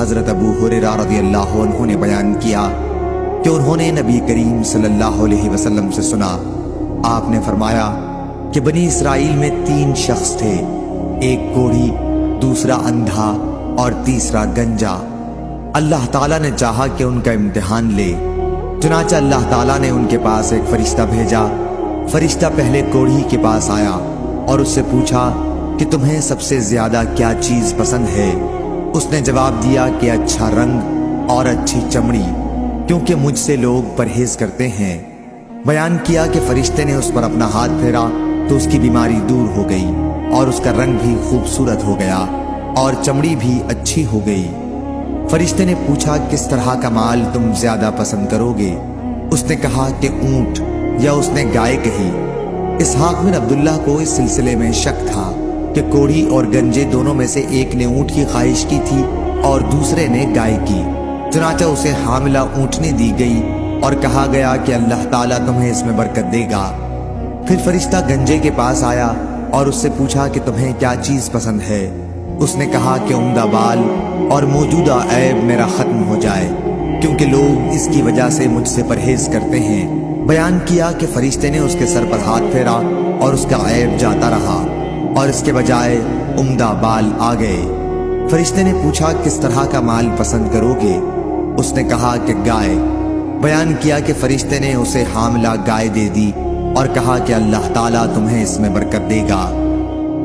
حضرت ابو ہریرہ رضی اللہ عنہ نے بیان کیا کہ انہوں نے نبی کریم صلی اللہ علیہ وسلم سے سنا، آپ نے فرمایا کہ بنی اسرائیل میں 3 شخص تھے، ایک کوڑھی، دوسرا اندھا اور تیسرا گنجا۔ اللہ تعالیٰ نے چاہا کہ ان کا امتحان لے، چنانچہ اللہ تعالیٰ نے ان کے پاس ایک فرشتہ بھیجا۔ فرشتہ پہلے کوڑھی کے پاس آیا اور اس سے پوچھا کہ تمہیں سب سے زیادہ کیا چیز پسند ہے؟ اس نے جواب دیا کہ اچھا رنگ اور اچھی چمڑی، کیونکہ مجھ سے لوگ پرہیز کرتے ہیں۔ بیان کیا کہ فرشتے نے اس پر اپنا ہاتھ پھیرا تو اس کی بیماری دور ہو گئی اور اس کا رنگ بھی خوبصورت ہو گیا اور چمڑی بھی اچھی ہو گئی۔ فرشتے نے پوچھا کس طرح کا مال تم زیادہ پسند کرو گے؟ اس نے کہا کہ اونٹ، یا اس نے گائے کہی۔ اسحاق بن عبداللہ کو اس سلسلے میں شک تھا کہ کوڑھی اور گنجے دونوں میں سے ایک نے اونٹ کی خواہش کی تھی اور دوسرے نے گائے کی، چنانچہ اسے حاملہ اونٹنی دی گئی اور کہا گیا کہ اللہ تعالیٰ تمہیں اس میں برکت دے گا۔ پھر فرشتہ گنجے کے پاس آیا اور اس سے پوچھا کہ تمہیں کیا چیز پسند ہے؟ اس نے کہا کہ عمدہ بال اور موجودہ عیب میرا ختم ہو جائے، کیونکہ لوگ اس کی وجہ سے مجھ سے پرہیز کرتے ہیں۔ بیان کیا کہ فرشتے نے اس کے سر پر ہاتھ پھیرا اور اس کا عیب جاتا رہا اور اس کے بجائے عمدہ بال آ گئے۔ فرشتے نے پوچھا کس طرح کا مال پسند کرو گے؟ اس نے کہا کہ گائے۔ بیان کیا کہ فرشتے نے اسے حاملہ گائے دے دی اور کہا کہ اللہ تعالیٰ تمہیں اس میں برکت دے گا۔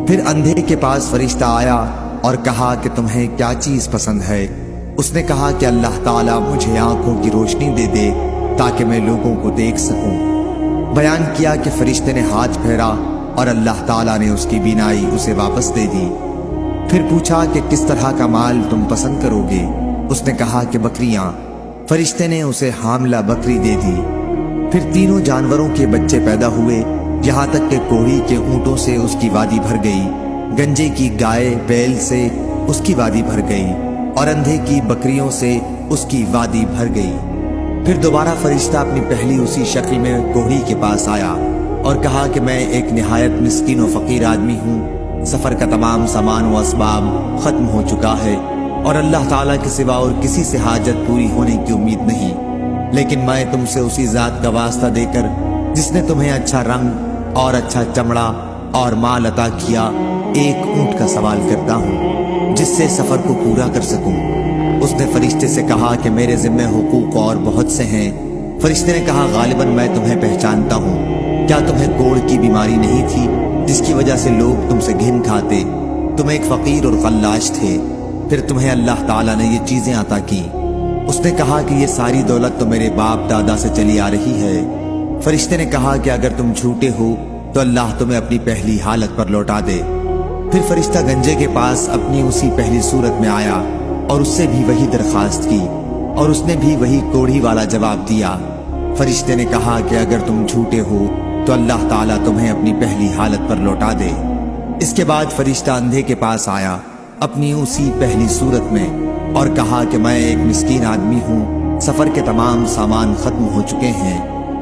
پھر اندھے کے پاس فرشتہ آیا اور کہا کہ تمہیں کیا چیز پسند ہے؟ اس نے کہا کہ اللہ تعالیٰ مجھے آنکھوں کی روشنی دے دے تاکہ میں لوگوں کو دیکھ سکوں۔ بیان کیا کہ فرشتے نے ہاتھ پھیرا اور اللہ تعالیٰ نے اس کی بینائی اسے واپس دے دی۔ پھر پوچھا کہ کس طرح کا مال تم پسند کرو گے؟ اس نے کہا کہ بکریاں۔ فرشتے نے اسے حاملہ بکری دے دی۔ پھر تینوں جانوروں کے بچے پیدا ہوئے، یہاں تک کہ کوڑھی کے اونٹوں سے اس کی وادی بھر گئی، گنجے کی گائے بیل سے اس کی وادی بھر گئی اور اندھے کی بکریوں سے اس کی وادی بھر گئی۔ پھر دوبارہ فرشتہ اپنی پہلی اسی شکل میں کوڑھی کے پاس آیا اور کہا کہ میں ایک نہایت مسکین و فقیر آدمی ہوں، سفر کا تمام سامان و اسباب ختم ہو چکا ہے اور اللہ تعالیٰ کے سوا اور کسی سے حاجت پوری ہونے کی امید نہیں، لیکن میں تم سے اسی ذات کا واسطہ دے کر جس نے تمہیں اچھا رنگ اور اچھا چمڑا اور مال عطا کیا، ایک اونٹ کا سوال کرتا ہوں جس سے سفر کو پورا کر سکوں۔ اس نے فرشتے سے کہا کہ میرے ذمہ حقوق اور بہت سے ہیں۔ فرشتے نے کہا غالباً میں تمہیں پہچانتا ہوں، کیا تمہیں کوڑھ کی بیماری نہیں تھی جس کی وجہ سے لوگ تم سے گھن کھاتے؟ تم ایک فقیر اور فلاش تھے، پھر تمہیں اللہ تعالیٰ نے یہ چیزیں عطا کی۔ اس نے کہا کہ یہ ساری دولت تو میرے باپ دادا سے چلی آ رہی ہے۔ فرشتے نے کہا کہ اگر تم جھوٹے ہو تو اللہ تمہیں اپنی پہلی حالت پر لوٹا دے۔ پھر فرشتہ گنجے کے پاس اپنی اسی پہلی صورت میں آیا اور اس سے بھی وہی درخواست کی اور اس نے بھی وہی کوڑھی والا جواب دیا۔ فرشتے نے کہا کہ اگر تم جھوٹے ہو تو اللہ تعالیٰ تمہیں اپنی پہلی حالت پر لوٹا دے۔ اس کے بعد فرشتہ اندھے کے پاس آیا اپنی اسی پہلی صورت میں اور کہا کہ میں ایک مسکین آدمی ہوں، سفر کے تمام سامان ختم ہو چکے ہیں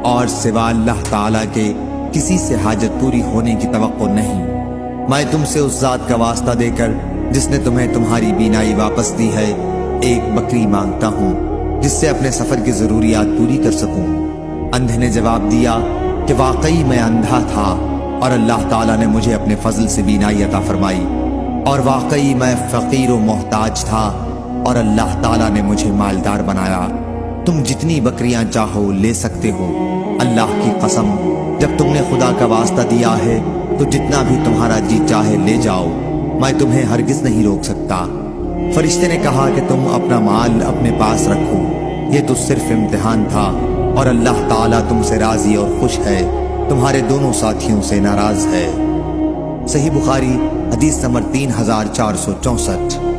اور سوا اللہ تعالیٰ کے کسی سے حاجت پوری ہونے کی توقع نہیں۔ میں تم سے اس ذات کا واسطہ دے کر جس نے تمہیں تمہاری بینائی واپس دی ہے، ایک بکری مانگتا ہوں جس سے اپنے سفر کی ضروریات پوری کر سکوں۔ اندھے نے جواب دیا کہ واقعی میں اندھا تھا اور اللہ تعالیٰ نے مجھے اپنے فضل سے بینائی عطا فرمائی، اور واقعی میں فقیر و محتاج تھا اور اللہ تعالیٰ نے مجھے مالدار بنایا۔ تم جتنی بکریاں چاہو لے سکتے ہو، اللہ کی قسم جب تم نے خدا کا واسطہ دیا ہے تو جتنا بھی تمہارا جی چاہے لے جاؤ، میں تمہیں ہرگز نہیں روک سکتا۔ فرشتے نے کہا کہ تم اپنا مال اپنے پاس رکھو، یہ تو صرف امتحان تھا اور اللہ تعالیٰ تم سے راضی اور خوش ہے، تمہارے دونوں ساتھیوں سے ناراض ہے۔ صحیح بخاری حدیث نمبر 3464۔